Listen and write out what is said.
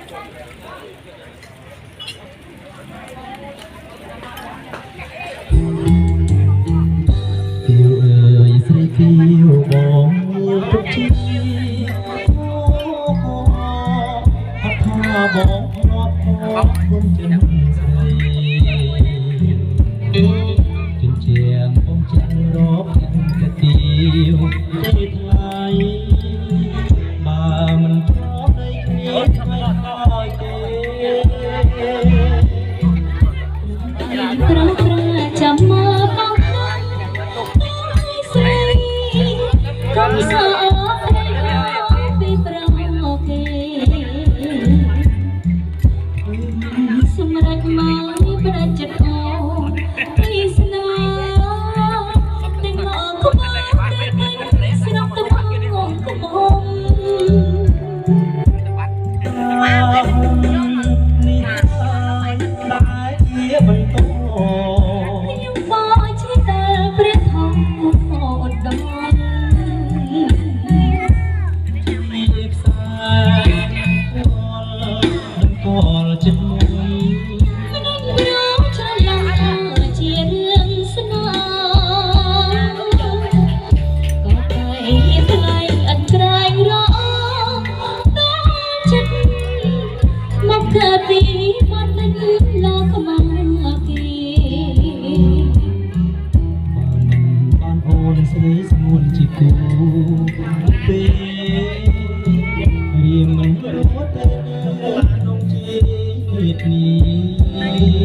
ស្រីគីវបងyêuទុកជីអត់ថាបងអត់គុំចិត្តស្រីជញ្ជាំងបងចាំរកយ៉ាងកាទៀវទេថ្លៃបើមិនព្រមនៃគ្នាមិនហើយទេប្រព្រឹត្តចាំមកបងស្រីកុំសោកពីប្រងគេសម្រាប់មកប្រចិត្តអូពីស្នេហ៍តែមកក្បត់តែស្រុកទៅផងកំហុំនេះតែជាបន្តខ្ញុំបងជាតែព្រះធម្មឧត្តមចិត្តមុនមិនរងច្រឡំជារឿងស្នេហ៍ក៏តែថ្លៃអត់ក្រែងរអដល់ចិត្តមកកើតពីបាត់មិនលោកមកគេបានអូនស្រីស្ងួនជាគូពេលរៀមមិនរួចតែក្នុងជីវិតនេះ